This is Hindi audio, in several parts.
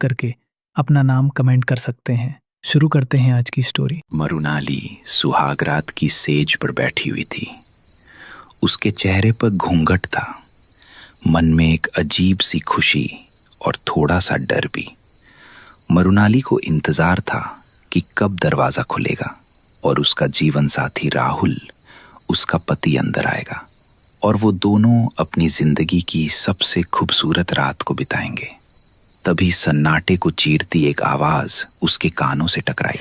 करके अपना नाम कमेंट कर सकते हैं। शुरू करते हैं आज की स्टोरी। मरुनाली सुहागरात की सेज पर बैठी हुई थी। उसके चेहरे पर घूंघट था, मन में एक अजीब सी खुशी और थोड़ा सा डर भी। मरुनाली को इंतजार था कि कब दरवाजा खुलेगा और उसका जीवन साथी राहुल, उसका पति, अंदर आएगा और वो दोनों अपनी जिंदगी की सबसे खूबसूरत रात को बिताएंगे। तभी सन्नाटे को चीरती एक आवाज उसके कानों से टकराई,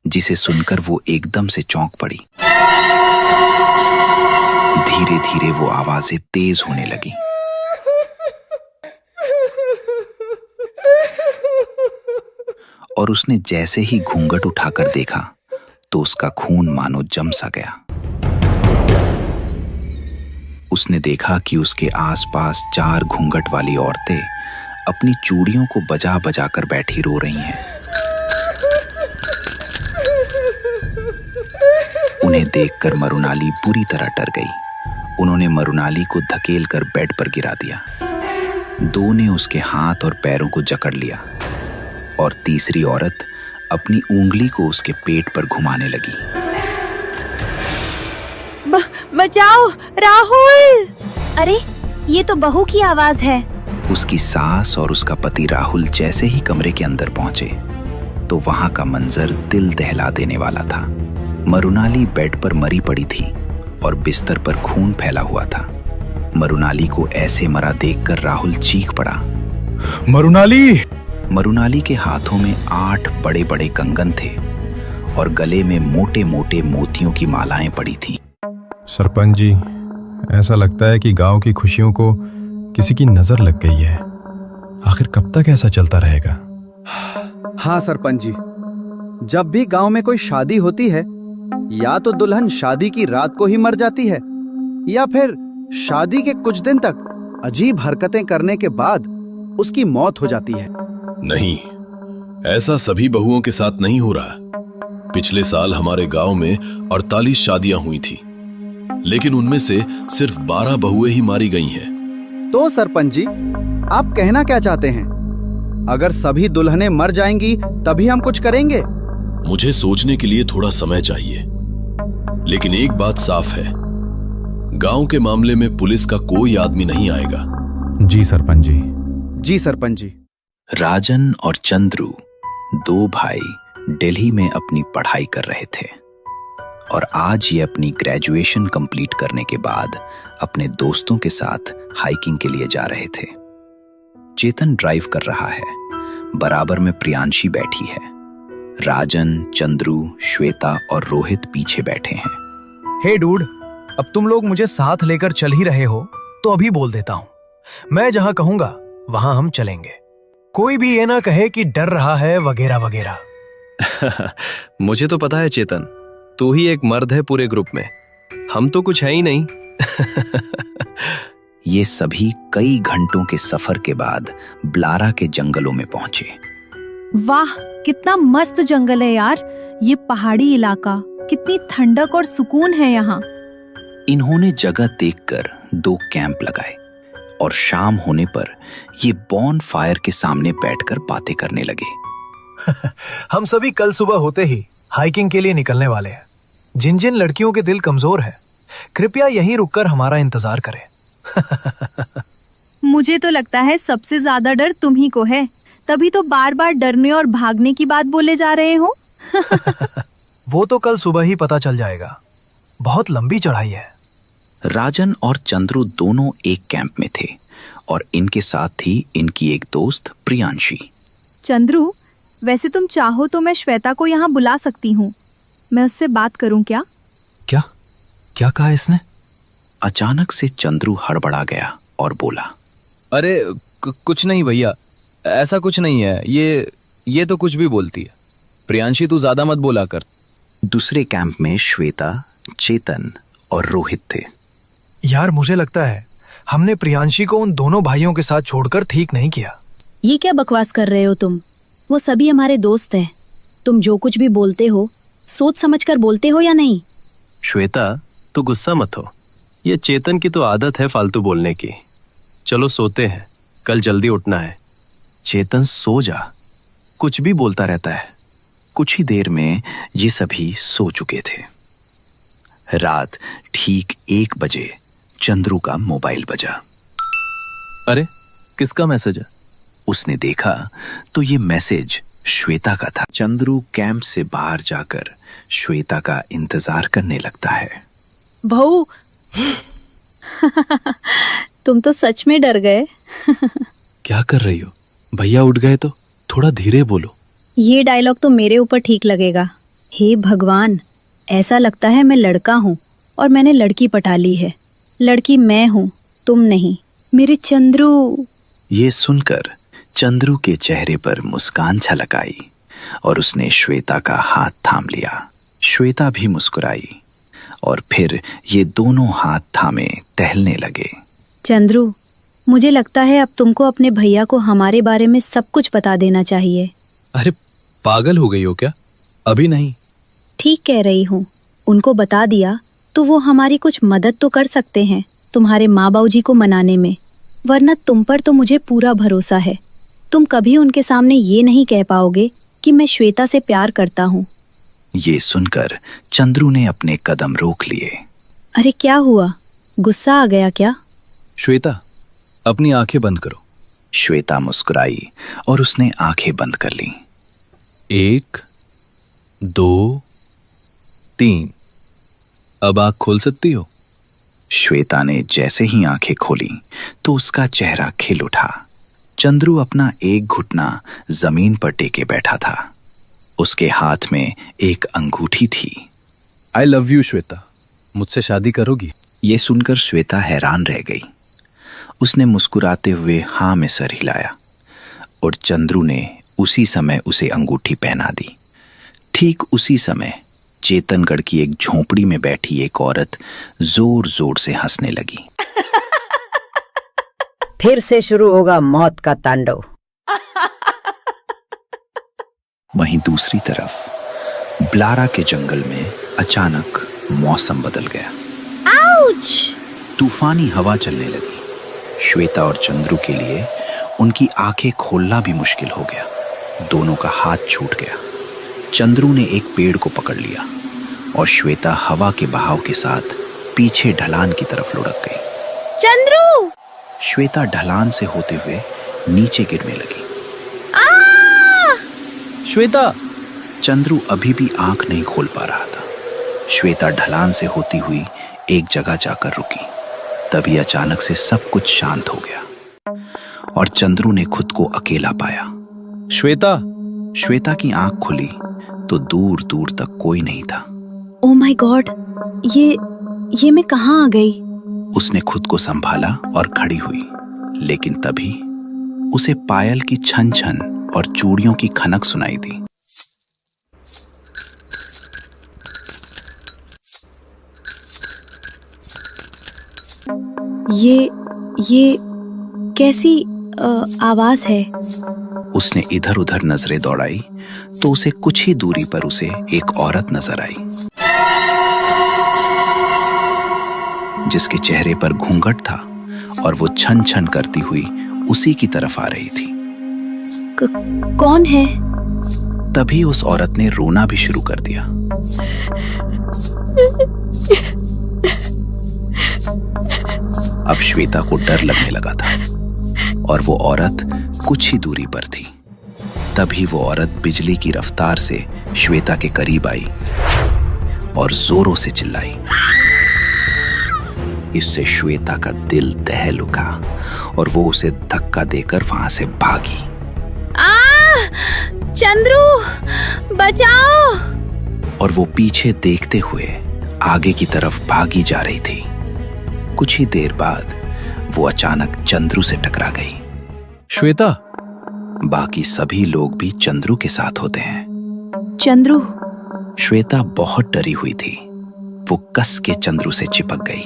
जिसे सुनकर वो एकदम से चौंक पड़ी। धीरे धीरे वो आवाजें तेज होने लगी। और उसने जैसे ही घूंघट उठाकर देखा तो उसका खून मानो जम सा गया। उसने देखा कि उसके आसपास 4 घूंघट वाली औरतें अपनी चूड़ियों को बजा बजा कर बैठी रो रही हैं। उन्हें देखकर मरुनाली बुरी तरह डर गई। उन्होंने मरुनाली को धकेल कर बेड पर गिरा दिया। 2 ने उसके हाथ और पैरों को जकड़ लिया और तीसरी औरत अपनी उंगली को उसके पेट पर घुमाने लगी। बचाओ राहुल! अरे ये तो बहू की आवाज है। उसकी सास और उसका पति राहुल जैसे ही कमरे के अंदर पहुंचे तो वहां का मंजर दिल दहला देने वाला था। मरुनाली बेड पर मरी पड़ी थी और बिस्तर पर खून फैला हुआ था। मरुनाली को ऐसे मरा देखकर राहुल चीख पड़ा, मरुनाली! मरुनाली के हाथों में 8 बड़े बड़े कंगन थे और गले में मोटे मोटे मोतियों की मालाएं पड़ी थीं। सरपंच जी, ऐसा लगता है कि गांव की खुशियों को किसी की नजर लग गई है। आखिर कब तक ऐसा चलता रहेगा? हाँ सरपंच जी, जब भी गांव में कोई शादी होती है, या तो दुल्हन शादी की रात को ही मर जाती है या फिर शादी के कुछ दिन तक अजीब हरकतें करने के बाद उसकी मौत हो जाती है। नहीं, ऐसा सभी बहुओं के साथ नहीं हो रहा। पिछले साल हमारे गांव में 48 शादियां हुई थी, लेकिन उनमें से सिर्फ 12 बहुएं ही मारी गई हैं। तो सरपंच जी, आप कहना क्या चाहते हैं? अगर सभी दुल्हनें मर जाएंगी तभी हम कुछ करेंगे? मुझे सोचने के लिए थोड़ा समय चाहिए, लेकिन एक बात साफ है, गांव के मामले में पुलिस का कोई आदमी नहीं आएगा। जी सरपंच जी। जी सरपंच जी। राजन और चंद्रू 2 भाई दिल्ली में अपनी पढ़ाई कर रहे थे और आज ये अपनी ग्रेजुएशन कंप्लीट करने के बाद अपने दोस्तों के साथ हाइकिंग के लिए जा रहे थे। चेतन ड्राइव कर रहा है, बराबर में प्रियांशी बैठी है। राजन, चंद्रू, श्वेता और रोहित पीछे बैठे हैं। हे डूड, अब तुम लोग मुझे साथ लेकर चल ही रहे हो तो अभी बोल देता हूँ, मैं जहां कहूंगा वहां हम चलेंगे। कोई भी ये ना कहे कि डर रहा है वगैरह वगैरह। मुझे तो पता है चेतन, तू ही एक मर्द है पूरे ग्रुप में, हम तो कुछ है ही नहीं। ये सभी कई घंटों के सफर के बाद ब्लारा के जंगलों में पहुंचे। वाह, कितना मस्त जंगल है यार। ये पहाड़ी इलाका, कितनी ठंडक और सुकून है यहाँ। इन्होंने जगह देखकर 2 कैंप लगाए और शाम होने पर ये बॉन फायर के सामने बैठकर बातें करने लगे। हम सभी कल सुबह होते ही हाइकिंग के लिए निकलने वाले हैं। जिन जिन लड़कियों के दिल कमजोर है, कृपया यहीं रुककर हमारा इंतजार करें। मुझे तो लगता है सबसे ज्यादा डर तुम ही को है, तभी तो बार बार डरने और भागने की बात बोले जा रहे हो। वो तो कल सुबह ही पता चल जाएगा, बहुत लंबी चढ़ाई है। राजन और चंद्रू दोनों एक कैंप में थे और इनके साथ थी इनकी एक दोस्त प्रियांशी। चंद्रू, वैसे तुम चाहो तो मैं श्वेता को यहाँ बुला सकती हूँ, मैं उससे बात करूँ क्या? क्या क्या कहा इसने? अचानक से चंद्रू हड़बड़ा गया और बोला, अरे कुछ नहीं भैया, ऐसा कुछ नहीं है, ये तो कुछ भी बोलती है। प्रियांशी तू ज्यादा मत बोला कर। दूसरे कैंप में श्वेता, चेतन और रोहित थे। यार मुझे लगता है हमने प्रियांशी को उन दोनों भाइयों के साथ छोड़कर ठीक नहीं किया। ये क्या बकवास कर रहे हो तुम? वो सभी हमारे दोस्त हैं। तुम जो कुछ भी बोलते हो सोच समझकर बोलते हो या नहीं? श्वेता, तू गुस्सा मत हो, ये चेतन की तो आदत है फालतू बोलने की। चलो सोते हैं, कल जल्दी उठना है। चेतन सो जा, कुछ भी बोलता रहता है। कुछ ही देर में ये सभी सो चुके थे। रात ठीक 1 बजे चंद्रू का मोबाइल बजा। अरे किसका मैसेज है? उसने देखा तो ये मैसेज श्वेता का था। चंद्रू कैंप से बाहर जाकर श्वेता का इंतजार करने लगता है। बहू तुम तो सच में डर गए। क्या कर रही हो? भैया उठ गए तो थोड़ा धीरे बोलो। ये डायलॉग तो मेरे ऊपर ठीक लगेगा। हे भगवान, ऐसा लगता है मैं लड़का हूँ और मैंने लड़की पटा ली है। लड़की मैं हूँ, तुम नहीं। मेरे चंद्रू। ये सुनकर चंद्रू के चेहरे पर मुस्कान छलक आई और उसने श्वेता का हाथ थाम लिया। श्वेता भी मुस्कुराई और फिर ये दोनों हाथ थामे टहलने लगे। चंद्रू, मुझे लगता है अब तुमको अपने भैया को हमारे बारे में सब कुछ बता देना चाहिए। अरे पागल हो गई हो क्या? अभी नहीं। ठीक कह रही हूँ। उनको बता दिया तो वो हमारी कुछ मदद तो कर सकते हैं तुम्हारे माँ बाबूजी को मनाने में। वरना तुम पर तो मुझे पूरा भरोसा है। तुम कभी उनके सामने ये नहीं कह पाओगे कि मैं श्वेता से प्यार करता हूँ। ये सुनकर चंद्रू ने अपने कदम रोक लिए। अरे क्या हुआ? गुस्सा आ गया क्या? श्वेता, अपनी आंखें बंद करो। श्वेता मुस्कुराई और उसने आंखें बंद कर ली। 1 2 3। अब आंख खोल सकती हो। श्वेता ने जैसे ही आंखें खोली तो उसका चेहरा खिल उठा। चंद्रू अपना एक घुटना जमीन पर टेके बैठा था। उसके हाथ में एक अंगूठी थी। आई लव यू श्वेता, मुझसे शादी करोगी? ये सुनकर श्वेता हैरान रह गई। उसने मुस्कुराते हुए हाँ में सर हिलाया और चंद्रू ने उसी समय उसे अंगूठी पहना दी। ठीक उसी समय चेतनगढ़ की एक झोपड़ी में बैठी एक औरत जोर जोर से हंसने लगी। फिर से शुरू होगा मौत का तांडव। वहीं दूसरी तरफ ब्लारा के जंगल में अचानक मौसम बदल गया। आउच! तूफानी हवा चलने लगी। श्वेता और चंद्रू के लिए उनकी आंखें खोलना भी मुश्किल हो गया। दोनों का हाथ छूट गया। चंद्रू ने एक पेड़ को पकड़ लिया और श्वेता हवा के बहाव के साथ पीछे ढलान की तरफ लुढ़क गई। चंद्रू! श्वेता ढलान से होते हुए नीचे गिरने लगी। श्वेता! चंद्रू अभी भी आंख नहीं खोल पा रहा था। श्वेता ढलान से होती हुई एक जगह जाकर रुकी। तभी अचानक से सब कुछ शांत हो गया और चंद्रू ने खुद को अकेला पाया। श्वेता! श्वेता की आंख खुली तो दूर दूर तक कोई नहीं था। ओ माय गॉड, ये मैं कहाँ आ गई? उसने खुद को संभाला और खड़ी हुई, लेकिन तभी उसे पायल की छन छन और चूड़ियों की खनक सुनाई दी। ये कैसी आवाज है? उसने इधर उधर नजरें दौड़ाई तो उसे कुछ ही दूरी पर उसे एक औरत नजर आई, जिसके चेहरे पर घूंघट था और वो छन छन करती हुई उसी की तरफ आ रही थी। कौन है? तभी उस औरत ने रोना भी शुरू कर दिया। अब श्वेता को डर लगने लगा था और वो औरत कुछ ही दूरी पर थी। तभी वो औरत बिजली की रफ्तार से श्वेता के करीब आई और जोरों से चिल्लाई। इससे श्वेता का दिल दहल उठा और वो उसे धक्का देकर वहां से भागी। चंद्रू, बचाओ! और वो पीछे देखते हुए आगे की तरफ भागी जा रही थी। कुछ ही देर बाद वो अचानक चंद्रू से टकरा गई। श्वेता! बाकी सभी लोग भी चंद्रू के साथ होते हैं। चंद्रू! श्वेता बहुत डरी हुई थी। वो कस के चंद्रू से चिपक गई।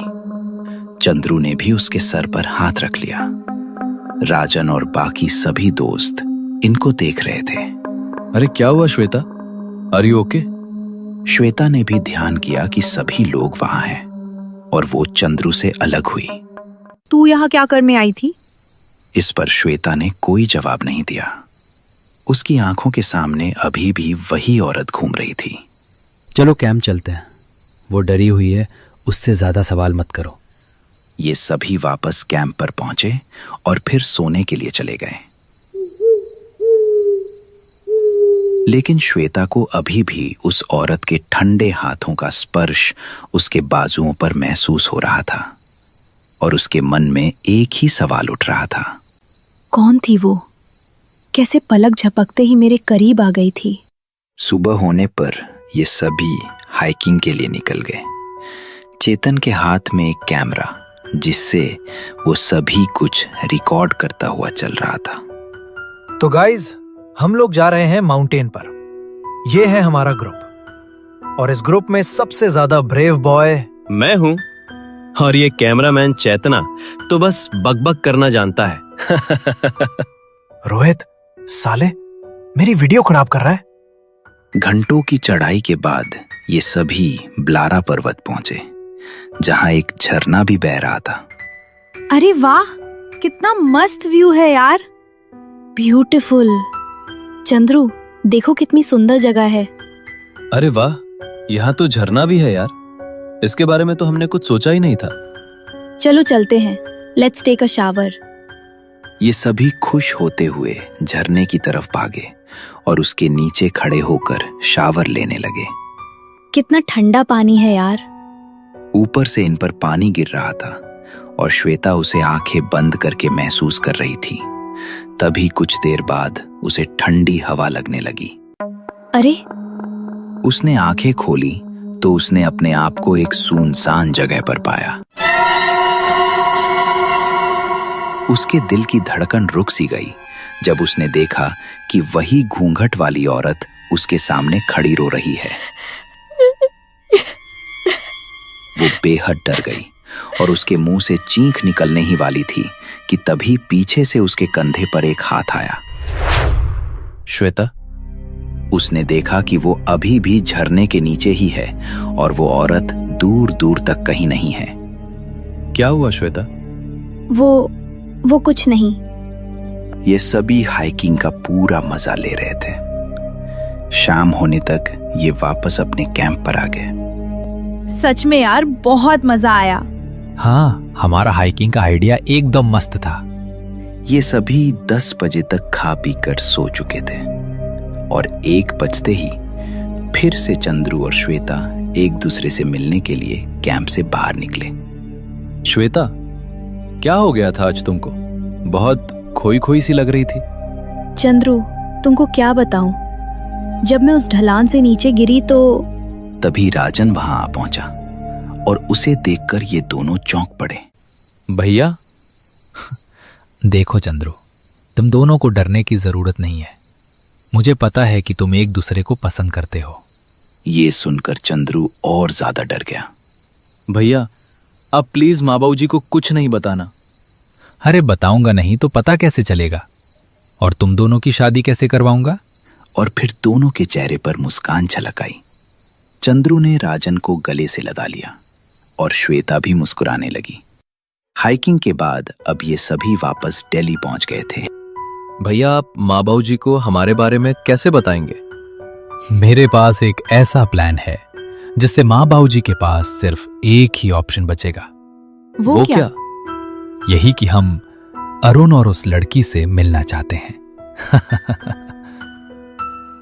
चंद्रू ने भी उसके सर पर हाथ रख लिया। राजन और बाकी सभी दोस्त इनको देख रहे थे। अरे क्या हुआ Shweta? Are you okay? Shweta ने भी ध्यान किया कि सभी लोग वहां हैं और वो चंद्रू से अलग हुई। तू यहाँ क्या करने आई थी? इस पर श्वेता ने कोई जवाब नहीं दिया। उसकी आंखों के सामने अभी भी वही औरत घूम रही थी। चलो कैंप चलते हैं, वो डरी हुई है, उससे ज्यादा सवाल मत करो। ये सभी वापस कैंप पर पहुंचे और फिर सोने के लिए चले गए। लेकिन श्वेता को अभी भी उस औरत के ठंडे हाथों का स्पर्श उसके बाजुओं पर महसूस हो रहा था और उसके मन में एक ही सवाल उठ रहा था। कौन थी वो? कैसे पलक झपकते ही मेरे करीब आ गई थी। सुबह होने पर ये सभी हाइकिंग के लिए निकल गए। चेतन के हाथ में एक कैमरा जिससे वो सभी कुछ रिकॉर्ड करता हुआ चल रहा था। तो गाइज, हम लोग जा रहे हैं माउंटेन पर। ये है हमारा ग्रुप और इस ग्रुप में सबसे ज्यादा ब्रेव बॉय मैं हूं और ये कैमरामैन चेतना तो बस बकबक करना जानता है। रोहित, साले मेरी वीडियो खराब कर रहा है। घंटों की चढ़ाई के बाद ये सभी ब्लारा पर्वत पहुंचे, जहां एक झरना भी बह रहा था। अरे वाह, कितना मस्त व्यू है यार। ब्यूटीफुल। चंद्रू, देखो कितनी सुंदर जगह है। अरे वाह, यहाँ तो झरना भी है यार। इसके बारे में तो हमने कुछ सोचा ही नहीं था। चलो चलते हैं, लेट्स टेक अ शावर। ये सभी खुश होते हुए झरने की तरफ भागे और उसके नीचे खड़े होकर शावर लेने लगे। कितना ठंडा पानी है यार। ऊपर से इन पर पानी गिर रहा था और श्वेता उसे आंखें बंद करके महसूस कर रही थी। तभी कुछ देर बाद उसे ठंडी हवा लगने लगी। अरे, उसने आंखें खोली तो उसने अपने आप को एक सुनसान जगह पर पाया। उसके दिल की धड़कन रुक सी गई जब उसने देखा कि वही घूंघट वाली औरत उसके सामने खड़ी रो रही है। वो बेहद डर गई और उसके मुंह से चीख निकलने ही वाली थी कि तभी पीछे से उसके कंधे पर एक हाथ आया। श्वेता, उसने देखा कि वो अभी भी झरने के नीचे ही है और वो औरत दूर दूर तक कहीं नहीं है। क्या हुआ श्वेता? वो कुछ नहीं। ये सभी हाइकिंग का पूरा मजा ले रहे थे। शाम होने तक ये वापस अपने कैंप पर आ गए। सच में यार, बहुत मजा आया। हाँ, हमारा हाइकिंग का आइडिया एकदम मस्त था। ये सभी 10 बजे तक खा पी कर सो चुके थे और 1 बजते ही फिर से चंद्रू और श्वेता एक दूसरे से मिलने के लिए कैंप से बाहर निकले। श्वेता, क्या हो गया था आज तुमको? बहुत खोई खोई सी लग रही थी। चंद्रू, तुमको क्या बताऊं, जब मैं उस ढलान से नीचे गिरी तो तभी राजन वहां आ पहुंचा और उसे देखकर ये दोनों चौंक पड़े। भैया, देखो चंद्रू, तुम दोनों को डरने की जरूरत नहीं है। मुझे पता है कि तुम एक दूसरे को पसंद करते हो। ये सुनकर चंद्रू और ज्यादा डर गया। भैया, आप प्लीज माँ बाबू जी को कुछ नहीं बताना। अरे बताऊंगा नहीं तो पता कैसे चलेगा? और तुम दोनों की शादी कैसे करवाऊंगा? और फिर दोनों के चेहरे पर मुस्कान छलक आई। चंद्रू ने राजन को गले से लगा लिया और श्वेता भी मुस्कुराने लगी। हाइकिंग के बाद अब ये सभी वापस दिल्ली पहुंच गए थे। भैया, आप माँ बाबू जी को हमारे बारे में कैसे बताएंगे? मेरे पास एक ऐसा प्लान है जिससे माँ बाबू जी के पास सिर्फ एक ही ऑप्शन बचेगा। वो क्या? यही कि हम अरुण और उस लड़की से मिलना चाहते हैं।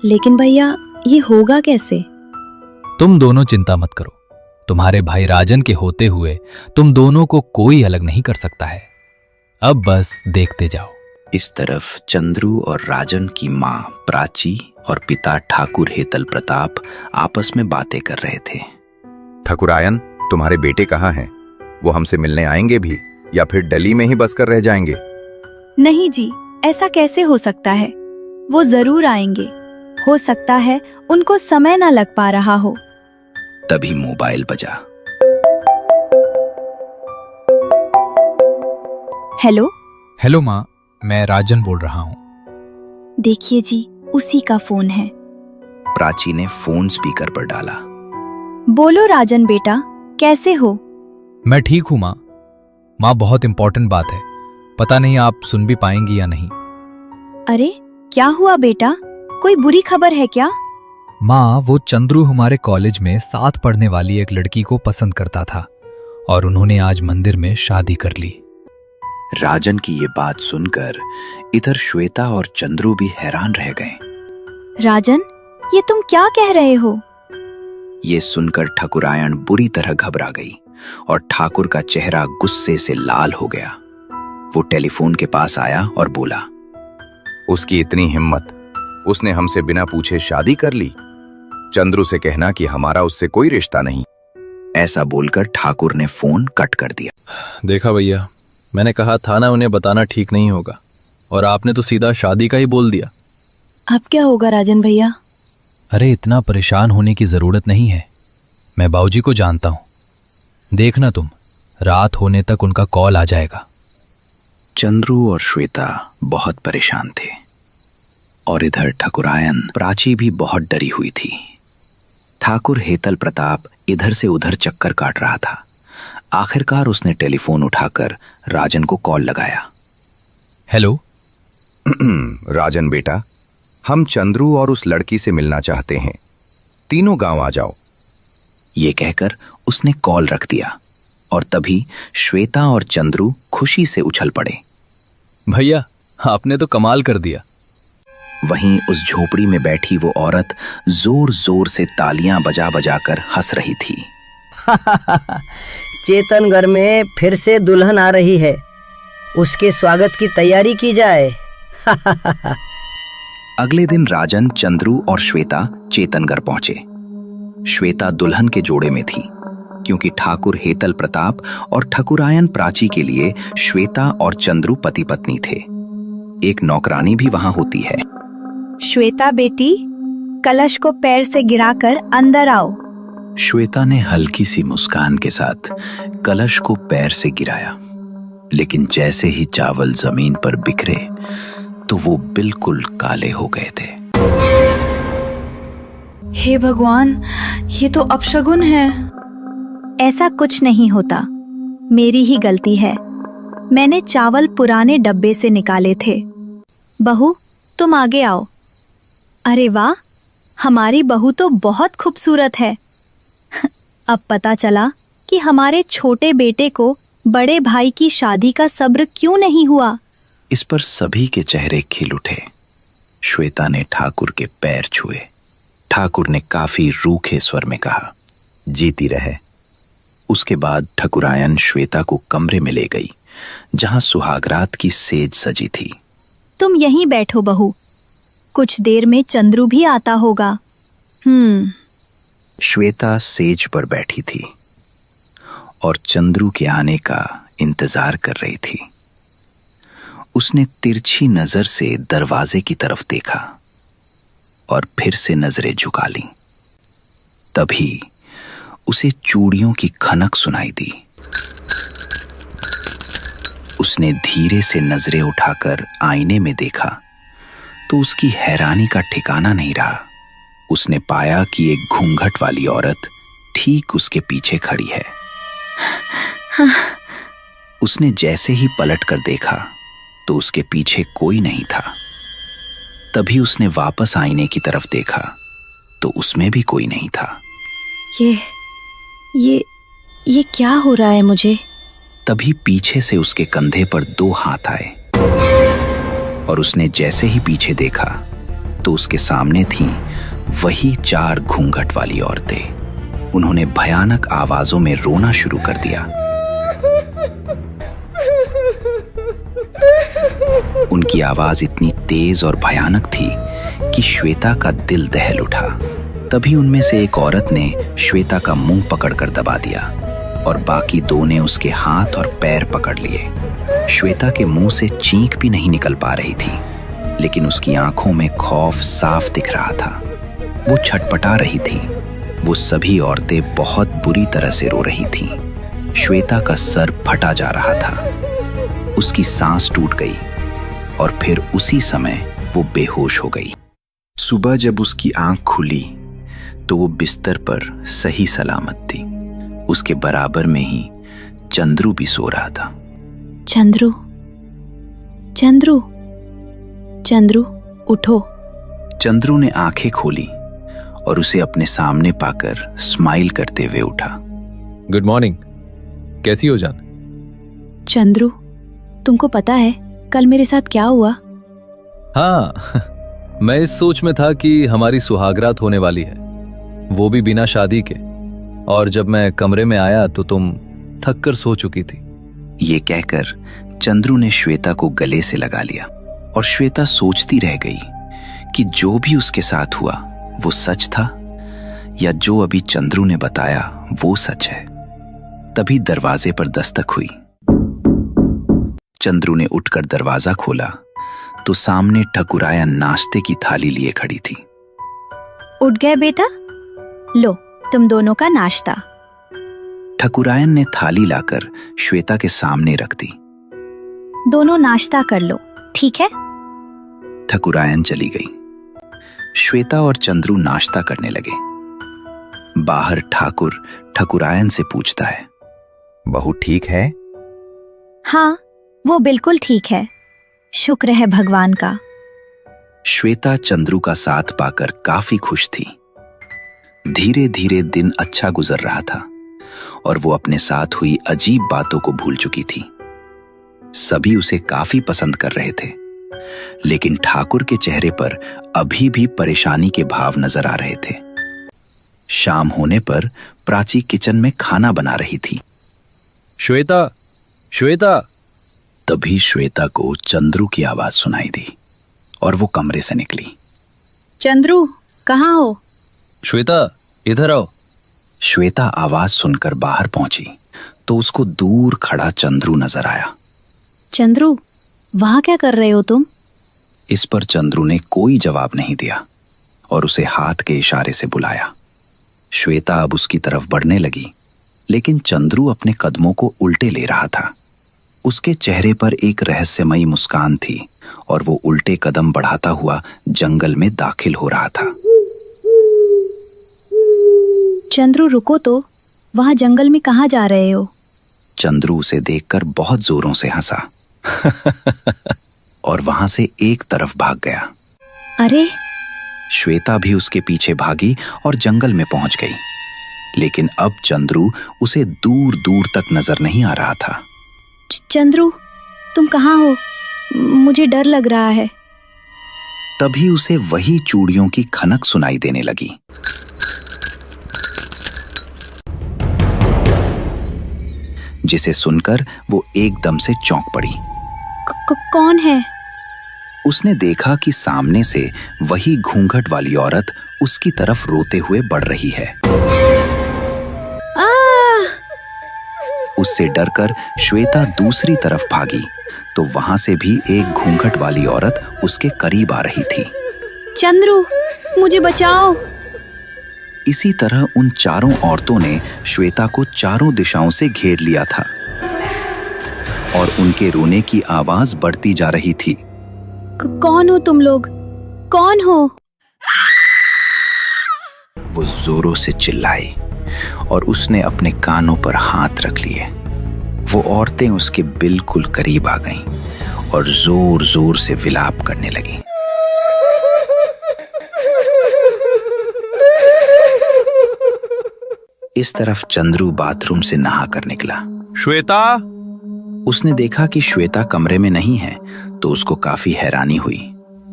लेकिन भैया, ये होगा कैसे? तुम दोनों चिंता मत करो। तुम्हारे भाई राजन के होते हुए तुम दोनों को कोई अलग नहीं कर सकता है। अब बस देखते जाओ। इस तरफ चंद्रू और राजन की माँ प्राची और पिता ठाकुर हेतल प्रताप आपस में बातें कर रहे थे। ठाकुरायन, तुम्हारे बेटे कहाँ हैं? वो हमसे मिलने आएंगे भी या फिर दिल्ली में ही बस कर रह जाएंगे? नहीं जी, ऐसा कैसे हो सकता है? वो जरूर आएंगे। हो सकता है उनको समय ना लग पा रहा हो। तभी मोबाइल बजा। हेलो। हेलो माँ, मैं राजन बोल रहा हूँ। देखिए जी, उसी का फोन है। प्राची ने फोन स्पीकर पर डाला। बोलो राजन बेटा, कैसे हो? मैं ठीक हूँ माँ। माँ, बहुत इंपॉर्टेंट बात है। पता नहीं आप सुन भी पाएंगी या नहीं। अरे क्या हुआ बेटा, कोई बुरी खबर है क्या? माँ, वो चंद्रू हमारे कॉलेज में साथ पढ़ने वाली एक लड़की को पसंद करता था और उन्होंने आज मंदिर में शादी कर ली। राजन की ये बात सुनकर इधर श्वेता और चंद्रू भी हैरान रह गए। राजन, ये तुम क्या कह रहे हो? ये सुनकर ठकुरायन बुरी तरह घबरा गई और ठाकुर का चेहरा गुस्से से लाल हो गया। वो टेलीफोन के पास आया और बोला, उसकी इतनी हिम्मत, उसने हमसे बिना पूछे शादी कर ली। चंद्रू से कहना कि हमारा उससे कोई रिश्ता नहीं। ऐसा बोलकर ठाकुर ने फोन कट कर दिया। देखा भैया, मैंने कहा था ना उन्हें बताना ठीक नहीं होगा, और आपने तो सीधा शादी का ही बोल दिया। अब क्या होगा राजन भैया? अरे इतना परेशान होने की जरूरत नहीं है, मैं बाबूजी को जानता हूं। देखना तुम, रात होने तक उनका कॉल आ जाएगा। चंद्रू और श्वेता बहुत परेशान थे और इधर ठकुरायन प्राची भी बहुत डरी हुई थी। ठाकुर हेतल प्रताप इधर से उधर चक्कर काट रहा था। आखिरकार उसने टेलीफोन उठाकर राजन को कॉल लगाया। हेलो राजन बेटा, हम चंद्रू और उस लड़की से मिलना चाहते हैं, तीनों गांव आ जाओ। ये कहकर उसने कॉल रख दिया और तभी श्वेता और चंद्रू खुशी से उछल पड़े। भैया, आपने तो कमाल कर दिया। वहीं उस झोपड़ी में बैठी वो औरत जोर जोर से तालियां बजा बजा कर हंस रही थी। चेतनगढ़ में फिर से दुल्हन आ रही है, उसके स्वागत की तैयारी की जाए। अगले दिन राजन, चंद्रू और श्वेता चेतनगढ़ पहुंचे। श्वेता दुल्हन के जोड़े में थी, क्योंकि ठाकुर हेतल प्रताप और ठकुरायन प्राची के लिए श्वेता और चंद्रू पति पत्नी थे। एक नौकरानी भी वहां होती है। श्वेता बेटी, कलश को पैर से गिराकर अंदर आओ। श्वेता ने हल्की सी मुस्कान के साथ कलश को पैर से गिराया, लेकिन जैसे ही चावल जमीन पर बिखरे तो वो बिल्कुल काले हो गए थे। हे भगवान, ये तो अपशगुन है। ऐसा कुछ नहीं होता, मेरी ही गलती है। मैंने चावल पुराने डब्बे से निकाले थे। बहू, तुम आगे आओ। अरे वाह, हमारी बहू तो बहुत खूबसूरत है। अब पता चला कि हमारे छोटे बेटे को बड़े भाई की शादी का सब्र क्यों नहीं हुआ। इस पर सभी के चेहरे खिल उठे। श्वेता ने ठाकुर के पैर छुए। ठाकुर ने काफी रूखे स्वर में कहा, जीती रहे। उसके बाद ठकुरायन श्वेता को कमरे में ले गई, जहां सुहागरात की सेज सजी थी। तुम यहीं बैठो बहू, कुछ देर में चंद्रू भी आता होगा। श्वेता सेज पर बैठी थी और चंद्रू के आने का इंतजार कर रही थी। उसने तिरछी नजर से दरवाजे की तरफ देखा और फिर से नजरें झुका लीं। तभी उसे चूड़ियों की खनक सुनाई दी। उसने धीरे से नजरें उठाकर आईने में देखा तो उसकी हैरानी का ठिकाना नहीं रहा। उसने पाया कि एक घूंघट वाली औरत ठीक उसके पीछे खड़ी है। उसने जैसे ही पलट कर देखा तो उसके पीछे कोई नहीं था। तभी उसने वापस आईने की तरफ देखा तो उसमें भी कोई नहीं था। ये क्या हो रहा है मुझे? तभी पीछे से उसके कंधे पर 2 हाथ आए और उसने जैसे ही पीछे देखा तो उसके सामने थीं वही 4 घूंघट वाली औरतें। उन्होंने भयानक आवाजों में रोना शुरू कर दिया। उनकी आवाज इतनी तेज और भयानक थी कि श्वेता का दिल दहल उठा। तभी उनमें से एक औरत ने श्वेता का मुंह पकड़कर दबा दिया और बाकी 2 ने उसके हाथ और पैर पकड़ लिए। श्वेता के मुंह से चीख भी नहीं निकल पा रही थी, लेकिन उसकी आंखों में खौफ साफ दिख रहा था। वो छटपटा रही थी। वो सभी औरतें बहुत बुरी तरह से रो रही थीं। श्वेता का सर फटा जा रहा था। उसकी सांस टूट गई और फिर उसी समय वो बेहोश हो गई। सुबह जब उसकी आंख खुली तो वो बिस्तर पर सही सलामत थी। उसके बराबर में ही चंद्रू भी सो रहा था। चंद्रू, चंद्रू, चंद्रू उठो। चंद्रू ने आंखें खोली और उसे अपने सामने पाकर स्माइल करते हुए उठा। गुड मॉर्निंग, कैसी हो जान? चंद्रू, तुमको पता है कल मेरे साथ क्या हुआ? हाँ, मैं इस सोच में था कि हमारी सुहागरात होने वाली है, वो भी बिना शादी के, और जब मैं कमरे में आया तो तुम थक कर सो चुकी थी। ये कहकर चंद्रू ने श्वेता को गले से लगा लिया और श्वेता सोचती रह गई कि जो भी उसके साथ हुआ वो सच था या जो अभी चंद्रू ने बताया वो सच है। तभी दरवाजे पर दस्तक हुई। चंद्रू ने उठकर दरवाजा खोला तो सामने ठकुराया नाश्ते की थाली लिए खड़ी थी। उठ गए बेटा? लो तुम दोनों का नाश्ता। ठकुरायन ने थाली लाकर श्वेता के सामने रख दी। दोनों नाश्ता कर लो, ठीक है? ठकुरायन चली गई। श्वेता और चंद्रू नाश्ता करने लगे। बाहर ठाकुर ठकुरायन से पूछता है, बहू ठीक है? हाँ, वो बिल्कुल ठीक है, शुक्र है भगवान का। श्वेता चंद्रू का साथ पाकर काफी खुश थी। धीरे धीरे दिन अच्छा गुजर रहा था और वो अपने साथ हुई अजीब बातों को भूल चुकी थी। सभी उसे काफी पसंद कर रहे थे, लेकिन ठाकुर के चेहरे पर अभी भी परेशानी के भाव नजर आ रहे थे। शाम होने पर प्राची किचन में खाना बना रही थी। श्वेता, श्वेता! तभी श्वेता को चंद्रू की आवाज सुनाई दी और वो कमरे से निकली। चंद्रू, कहाँ हो? श्वेता, इधर आओ। श्वेता आवाज सुनकर बाहर पहुंची तो उसको दूर खड़ा चंद्रू नजर आया। चंद्रू, वहां क्या कर रहे हो तुम? इस पर चंद्रू ने कोई जवाब नहीं दिया और उसे हाथ के इशारे से बुलाया। श्वेता अब उसकी तरफ बढ़ने लगी, लेकिन चंद्रू अपने कदमों को उल्टे ले रहा था। उसके चेहरे पर एक रहस्यमयी मुस्कान थी और वो उल्टे कदम बढ़ाता हुआ जंगल में दाखिल हो रहा था। चंद्रू रुको तो, वहां जंगल में कहाँ जा रहे हो? चंद्रू उसे देखकर बहुत जोरों से हंसा और वहां से एक तरफ भाग गया। अरे! श्वेता भी उसके पीछे भागी और जंगल में पहुंच गई, लेकिन अब चंद्रू उसे दूर दूर तक नजर नहीं आ रहा था। चंद्रू, तुम कहाँ हो? मुझे डर लग रहा है। तभी उसे वही चूड़ियों की खनक सुनाई देने लगी। जिसे सुनकर वो एकदम से चौंक पड़ी। कौन है? उसने देखा कि सामने से वही घूंघट वाली औरत उसकी तरफ रोते हुए बढ़ रही है। उससे डरकर श्वेता दूसरी तरफ भागी तो वहां से भी एक घूंघट वाली औरत उसके करीब आ रही थी। चंद्रू, मुझे बचाओ! इसी तरह उन चारों औरतों ने श्वेता को चारों दिशाओं से घेर लिया था और उनके रोने की आवाज बढ़ती जा रही थी। कौन हो तुम लोग? कौन हो? वो जोरों से चिल्लाई और उसने अपने कानों पर हाथ रख लिए। वो औरतें उसके बिल्कुल करीब आ गईं और जोर जोर से विलाप करने लगी। इस तरफ चंद्रू बाथरूम से नहाकर निकला। श्वेता! उसने देखा कि श्वेता कमरे में नहीं है तो उसको काफी हैरानी हुई।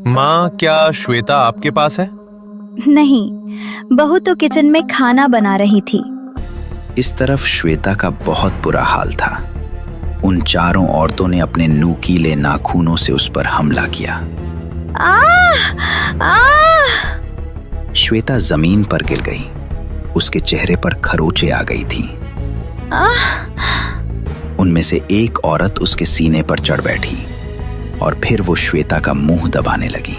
माँ, क्या श्वेता आपके पास है? नहीं, बहू तो किचन में खाना बना रही थी। इस तरफ श्वेता का बहुत बुरा हाल था। उन चारों औरतों ने अपने नुकीले नाखूनों से उस पर हमला किया। श्वेता जमीन पर गिर गई। उसके चेहरे पर खरोंचे आ गई थी। उनमें से एक औरत उसके सीने पर चढ़ बैठी और फिर वो श्वेता का मुंह दबाने लगी।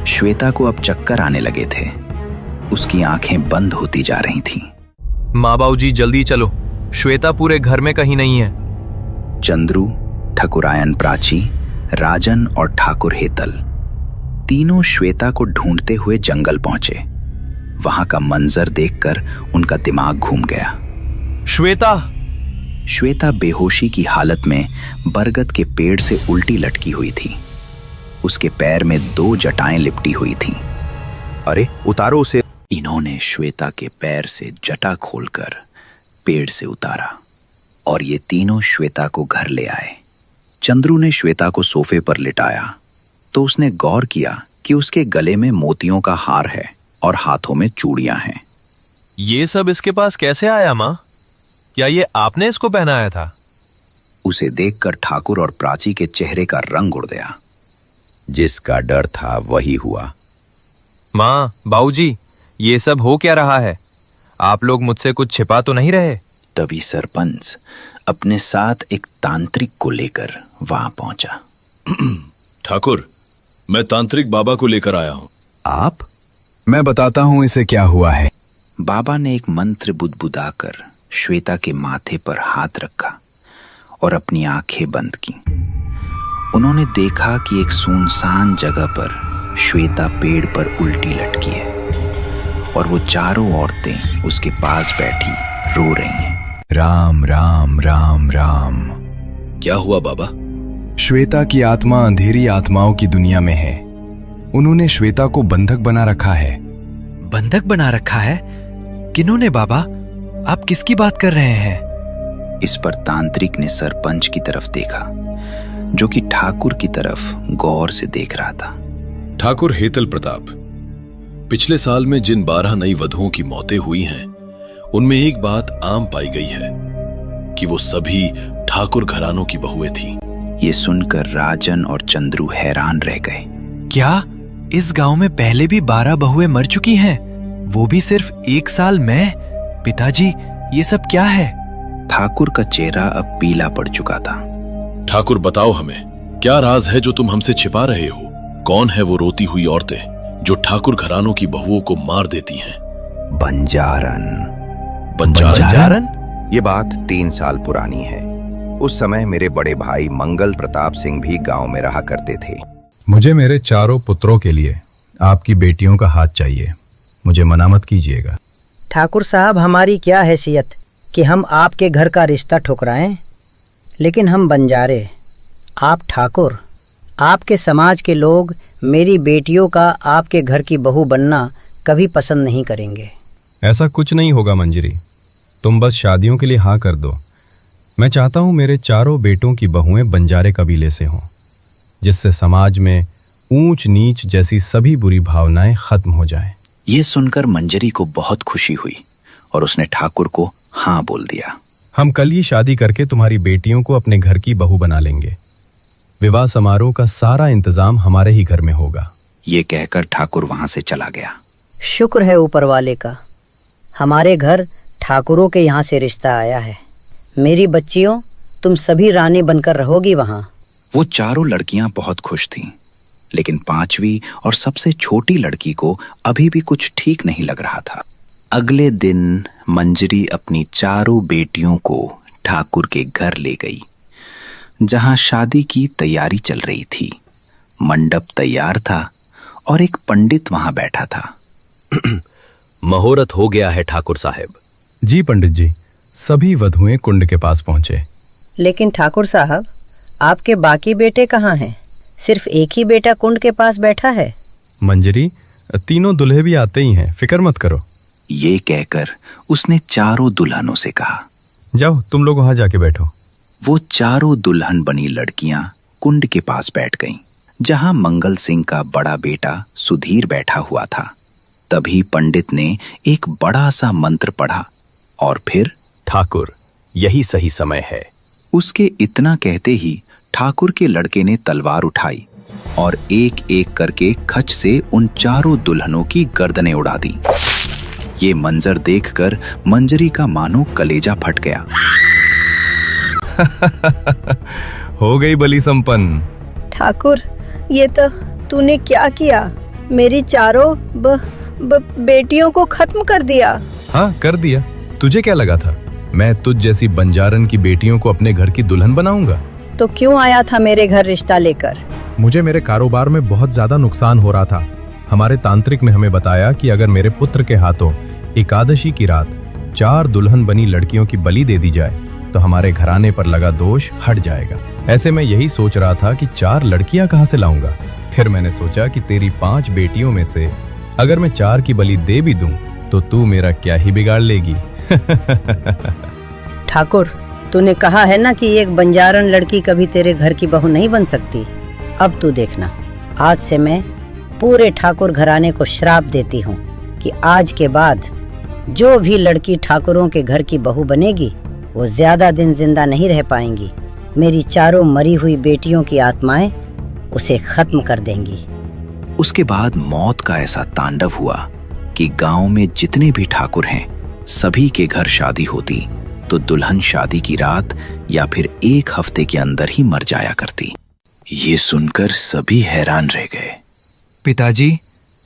श्वेता को अब चक्कर आने लगे थे। उसकी आंखें बंद होती जा रही थीं। माँ बाबूजी, जल्दी चलो, श्वेता पूरे घर में कहीं नहीं है। चंद्रू, ठकुरायन प्राची, राजन और ठाकुर हेतल तीनों श्वेता को ढूंढते हुए जंगल पहुंचे। वहां का मंजर देखकर उनका दिमाग घूम गया। श्वेता! श्वेता बेहोशी की हालत में बरगद के पेड़ से उल्टी लटकी हुई थी। उसके पैर में 2 जटाएं लिपटी हुई थीं। अरे उतारो उसे। इन्होंने श्वेता के पैर से जटा खोलकर पेड़ से उतारा और ये तीनों श्वेता को घर ले आए। चंद्रू ने श्वेता को सोफे पर लिटाया तो उसने गौर किया कि उसके गले में मोतियों का हार है और हाथों में चूड़ियां हैं। ये सब इसके पास कैसे आया माँ? क्या ये आपने इसको पहनाया था? उसे देखकर ठाकुर और प्राची के चेहरे का रंग उड़ गया। जिसका डर था वही हुआ। माँ, बाबूजी, ये सब हो क्या रहा है? आप लोग मुझसे कुछ छिपा तो नहीं रहे? तभी सरपंच अपने साथ एक तांत्रिक को लेकर वहां पहुंचा। ठाकुर, मैं तांत्रिक बाबा को लेकर आया हूं। आप? मैं बताता हूं इसे क्या हुआ है। बाबा ने एक मंत्र बुदबुदाकर श्वेता के माथे पर हाथ रखा और अपनी आंखें बंद की। उन्होंने देखा कि एक सुनसान जगह पर श्वेता पेड़ पर उल्टी लटकी है और वो चारों औरतें उसके पास बैठी रो रही हैं। राम राम राम राम। क्या हुआ बाबा? श्वेता की आत्मा अंधेरी आत्माओं की दुनिया में है। उन्होंने श्वेता को बंधक बना रखा है। बंधक बना रखा है? किन्होंने बाबा? आप किसकी बात कर रहे हैं? इस पर तांत्रिक ने सरपंच की तरफ देखा, जो कि ठाकुर की तरफ गौर से देख रहा था। ठाकुर हेतल प्रताप, पिछले साल में जिन 12 नई वधुओं की मौतें हुई हैं, उनमें एक बात आम पाई गई है कि वो सभी ठाकुर घरानों की बहुएं थीं। ये सुनकर राजन और चंद्रू हैरान रह गए। क्या इस गांव में पहले भी 12 बहुएं मर चुकी हैं? वो भी सिर्फ 1 साल में? पिताजी, ये सब क्या है? ठाकुर का चेहरा अब पीला पड़ चुका था। ठाकुर, बताओ हमें, क्या राज है जो तुम हमसे छिपा रहे हो? कौन है वो रोती हुई औरतें जो ठाकुर घरानों की बहुओं को मार देती हैं? बंजारन। बंजारन? ये बात 3 साल पुरानी है। उस समय मेरे बड़े भाई मंगल प्रताप सिंह भी गांव में रहा करते थे। मुझे मेरे चारों पुत्रों के लिए आपकी बेटियों का हाथ चाहिए। मुझे मना मत कीजिएगा। ठाकुर साहब, हमारी क्या हैसियत कि हम आपके घर का रिश्ता ठुकराएं, लेकिन हम बंजारे, आप ठाकुर, आपके समाज के लोग मेरी बेटियों का आपके घर की बहू बनना कभी पसंद नहीं करेंगे। ऐसा कुछ नहीं होगा मंजरी, तुम बस शादियों के लिए हाँ कर दो। मैं चाहता हूँ मेरे चारों बेटों की बहुएं बंजारे कबीले से हों, जिससे समाज में ऊंच नीच जैसी सभी बुरी भावनाएं खत्म हो जाएं। ये सुनकर मंजरी को बहुत खुशी हुई और उसने ठाकुर को हाँ बोल दिया। हम कल ही शादी करके तुम्हारी बेटियों को अपने घर की बहू बना लेंगे। विवाह समारोह का सारा इंतजाम हमारे ही घर में होगा। ये कहकर ठाकुर वहां से चला गया। शुक्र है ऊपर वाले का, हमारे घर ठाकुरों के यहाँ से रिश्ता आया है। मेरी बच्चियों, तुम सभी रानी बनकर रहोगी वहाँ। वो चारों लड़कियां बहुत खुश थीं, लेकिन 5वीं और सबसे छोटी लड़की को अभी भी कुछ ठीक नहीं लग रहा था। अगले दिन मंजरी अपनी चारों बेटियों को ठाकुर के घर ले गई, जहां शादी की तैयारी चल रही थी। मंडप तैयार था और एक पंडित वहां बैठा था। मुहूर्त हो गया है ठाकुर साहब। जी पंडित जी। सभी वधुएं कुंड के पास पहुंचे। लेकिन ठाकुर साहब, आपके बाकी बेटे कहाँ हैं? सिर्फ एक ही बेटा कुंड के पास बैठा है। मंजरी, तीनों दुल्हे भी आते ही हैं, फिक्र मत करो। ये कहकर उसने चारों दुल्हनों से कहा, जाओ तुम लोग वहां जाके बैठो। वो चारों दुल्हन बनी लड़कियां कुंड के पास बैठ गईं, जहां मंगल सिंह का बड़ा बेटा सुधीर बैठा हुआ था। तभी पंडित ने एक बड़ा सा मंत्र पढ़ा और फिर, ठाकुर, यही सही समय है। उसके इतना कहते ही ठाकुर के लड़के ने तलवार उठाई और एक एक करके खच से उन चारों दुल्हनों की गर्दनें उड़ा दी। ये मंजर देखकर मंजरी का मानो कलेजा फट गया। हो गई बलि संपन्न। ठाकुर, ये तो तूने क्या किया? मेरी चारों बेटियों को खत्म कर दिया। हाँ, कर दिया। तुझे क्या लगा था मैं तुझ जैसी बंजारन की बेटियों को अपने घर की दुल्हन बनाऊंगा? तो क्यों आया था मेरे घर रिश्ता लेकर? मुझे मेरे कारोबार में बहुत ज्यादा नुकसान हो रहा था। हमारे तांत्रिक ने हमें बताया कि अगर मेरे पुत्र के हाथों एकादशी की रात 4 दुल्हन बनी लड़कियों की बलि दे दी जाए तो हमारे घराने पर लगा दोष हट जाएगा। ऐसे मैं यही सोच रहा था कि 4 लड़कियां कहां से लाऊंगा। फिर मैंने सोचा कि तेरी 5 बेटियों में से अगर मैं 4 की बलि दे भी दूं तो तू मेरा क्या ही बिगाड़ लेगी। ठाकुर, तूने कहा है ना कि एक बंजारन लड़की कभी तेरे घर की बहू नहीं बन सकती। अब तू देखना, आज से मैं पूरे ठाकुर घराने को श्राप देती हूँ कि आज के बाद जो भी लड़की ठाकुरों के घर की बहू बनेगी वो ज्यादा दिन जिंदा नहीं रह पाएंगी। मेरी 4 मरी हुई बेटियों की आत्माएं उसे खत्म कर देंगी। उसके बाद मौत का ऐसा तांडव हुआ कि गांव में जितने भी ठाकुर हैं सभी के घर शादी होती तो दुल्हन शादी की रात या फिर 1 हफ्ते के अंदर ही मर जाया करती। ये सुनकर सभी हैरान रह गए। पिताजी,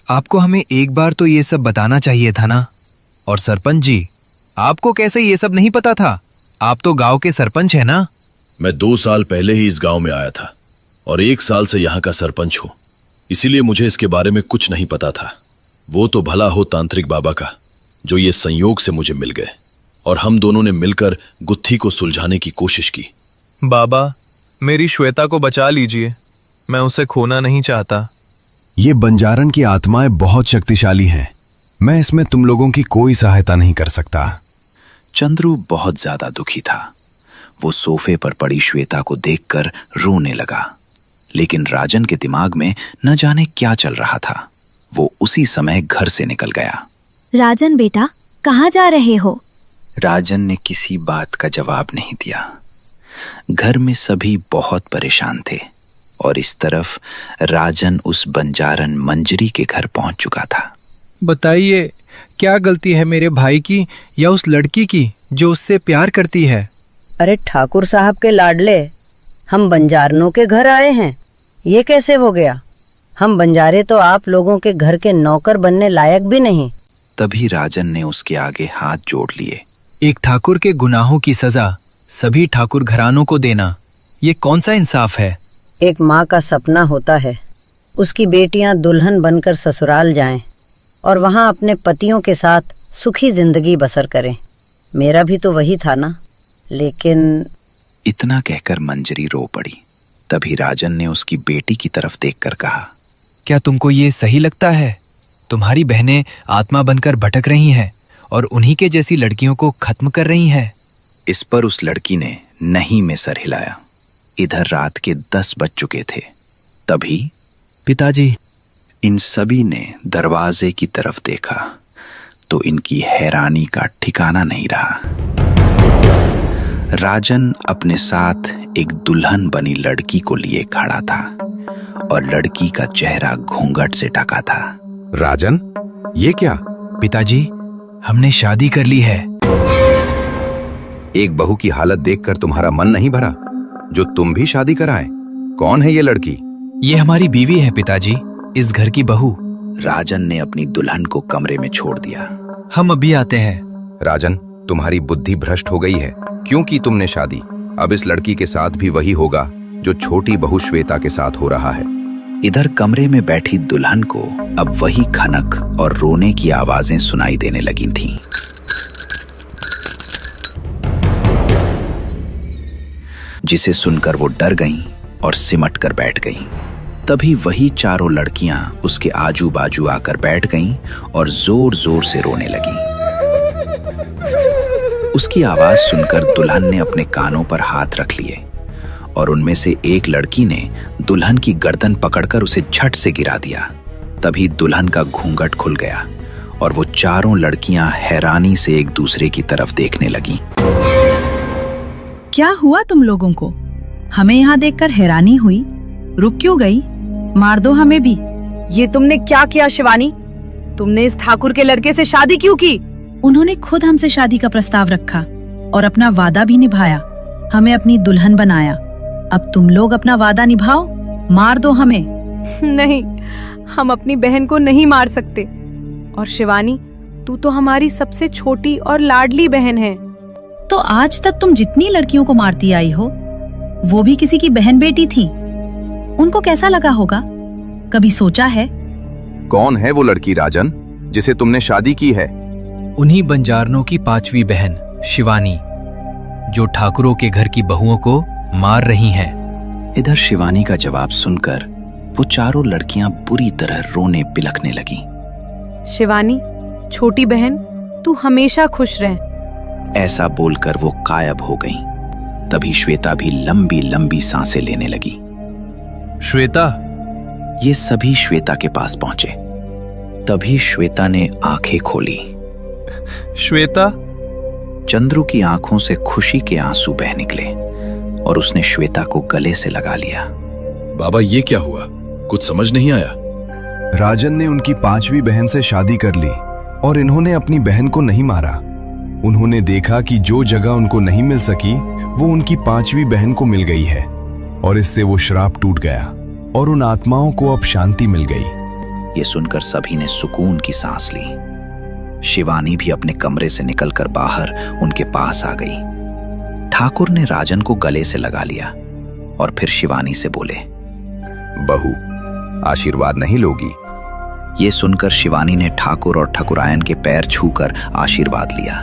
आपको हमें एक बार तो ये सब बताना चाहिए था ना। और सरपंच जी, आपको कैसे ये सब नहीं पता था? आप तो गांव के सरपंच हैं ना। मैं 2 साल पहले ही इस गांव में आया था और 1 साल से यहाँ का सरपंच हूँ, इसीलिए मुझे इसके बारे में कुछ नहीं पता था। वो तो भला हो तांत्रिक बाबा का जो ये संयोग से मुझे मिल गए और हम दोनों ने मिलकर गुत्थी को सुलझाने की कोशिश की। बाबा, मेरी श्वेता को बचा लीजिए, मैं उसे खोना नहीं चाहता। ये बंजारन की आत्माएं बहुत शक्तिशाली हैं, मैं इसमें तुम लोगों की कोई सहायता नहीं कर सकता। चंद्रू बहुत ज्यादा दुखी था। वो सोफे पर पड़ी श्वेता को देखकर रोने लगा, लेकिन राजन के दिमाग में न जाने क्या चल रहा था। वो उसी समय घर से निकल गया। राजन बेटा, कहाँ जा रहे हो? राजन ने किसी बात का जवाब नहीं दिया। घर में सभी बहुत परेशान थे और इस तरफ राजन उस बंजारन मंजरी के घर पहुंच चुका था। बताइए, क्या गलती है मेरे भाई की या उस लड़की की जो उससे प्यार करती है? अरे ठाकुर साहब के लाडले, हम बंजारनों के घर आए हैं, ये कैसे हो गया? हम बंजारे तो आप लोगों के घर के नौकर बनने लायक भी नहीं। तभी राजन ने उसके आगे हाथ जोड़ लिए। एक ठाकुर के गुनाहों की सजा सभी ठाकुर घरानों को देना, ये कौन सा इंसाफ है? एक माँ का सपना होता है उसकी बेटियां दुल्हन बनकर ससुराल जाएं और वहाँ अपने पतियों के साथ सुखी जिंदगी बसर करें। मेरा भी तो वही था ना, लेकिन इतना कहकर मंजरी रो पड़ी। तभी राजन ने उसकी बेटी की तरफ देखकर कहा, क्या तुमको ये सही लगता है? तुम्हारी बहनें आत्मा बनकर भटक रही हैं और उन्हीं के जैसी लड़कियों को खत्म कर रही हैं। इस पर उस लड़की ने नहीं में सर हिलाया। इधर रात के 10 बज चुके थे। तभी पिताजी, इन सभी ने दरवाजे की तरफ देखा तो इनकी हैरानी का ठिकाना नहीं रहा। राजन अपने साथ एक दुल्हन बनी लड़की को लिए खड़ा था और लड़की का चेहरा घूंघट से ढका था। राजन, ये क्या? पिताजी, हमने शादी कर ली है। एक बहू की हालत देखकर तुम्हारा मन नहीं भरा जो तुम भी शादी कराए? कौन है ये लड़की? ये हमारी बीवी है पिताजी, इस घर की बहू। राजन ने अपनी दुल्हन को कमरे में छोड़ दिया। हम अभी आते हैं। राजन, तुम्हारी बुद्धि भ्रष्ट हो गई है। क्यों की तुमने शादी? अब इस लड़की के साथ भी वही होगा जो छोटी बहू श्वेता के साथ हो रहा है। इधर कमरे में बैठी दुल्हन को अब वही खनक और रोने की आवाजें सुनाई देने लगी थीं। जिसे सुनकर वो डर गईं और सिमट कर बैठ गईं। तभी वही 4 लड़कियां उसके आजू बाजू आकर बैठ गईं और जोर जोर से रोने लगीं। उसकी आवाज सुनकर दुल्हन ने अपने कानों पर हाथ रख लिए और उनमें से एक लड़की ने दुल्हन की गर्दन पकड़कर उसे झट से गिरा दिया। तभी दुल्हन का घूंघट खुल गया और वो 4 लड़कियां हैरानी से एक दूसरे की तरफ देखने लगीं। क्या हुआ तुम लोगों को? हमें यहाँ देखकर हैरानी हुई, रुक क्यों गई? मार दो हमें भी। ये तुमने क्या किया शिवानी? तुमने इस ठाकुर के लड़के से शादी क्यों की? उन्होंने खुद हमसे शादी का प्रस्ताव रखा और अपना वादा भी निभाया, हमें अपनी दुल्हन बनाया। अब तुम लोग अपना वादा निभाओ, मार दो हमें। नहीं, हम अपनी बहन को नहीं मार सकते। और शिवानी, तू तो हमारी सबसे छोटी और लाडली बहन है। तो आज तक तुम जितनी लड़कियों को मारती आई हो वो भी किसी की बहन बेटी थी। उनको कैसा लगा होगा, कभी सोचा है? कौन है वो लड़की राजन जिसे तुमने शादी की है? उन्हीं बंजारनों की 5वीं बहन शिवानी, जो ठाकुरों के घर की बहुओं को मार रही हैं। इधर शिवानी का जवाब सुनकर वो चारों लड़कियां बुरी तरह रोने बिलखने लगी। शिवानी, छोटी बहन, तू हमेशा खुश रह। ऐसा बोलकर वो गायब हो गईं। तभी श्वेता भी लंबी लंबी सांसें लेने लगी। श्वेता। ये सभी श्वेता के पास पहुंचे। तभी श्वेता ने आंखें खोली। श्वेता। चंद्रू की आंखों से खुशी के आंसू बह निकले और उसने श्वेता को गले से लगा लिया। बाबा, ये क्या हुआ? कुछ समझ नहीं आया। राजन ने उनकी 5वीं बहन से शादी कर ली और इन्होंने अपनी बहन को नहीं मारा। उन्होंने देखा कि जो जगह उनको नहीं मिल सकी वो उनकी 5वीं बहन को मिल गई है और इससे वो श्राप टूट गया और उन आत्माओं को अब शांति मिल गई। ये सुनकर सभी ने सुकून की सांस ली। शिवानी भी अपने कमरे से निकलकर बाहर उनके पास आ गई। ठाकुर ने राजन को गले से लगा लिया और फिर शिवानी से बोले, बहू, आशीर्वाद नहीं लोगी? ये सुनकर शिवानी ने ठाकुर और ठकुरायन के पैर छूकर आशीर्वाद लिया।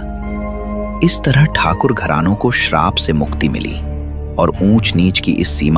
इस तरह ठाकुर घरानों को श्राप से मुक्ति मिली और ऊंच नीच की इस सीमा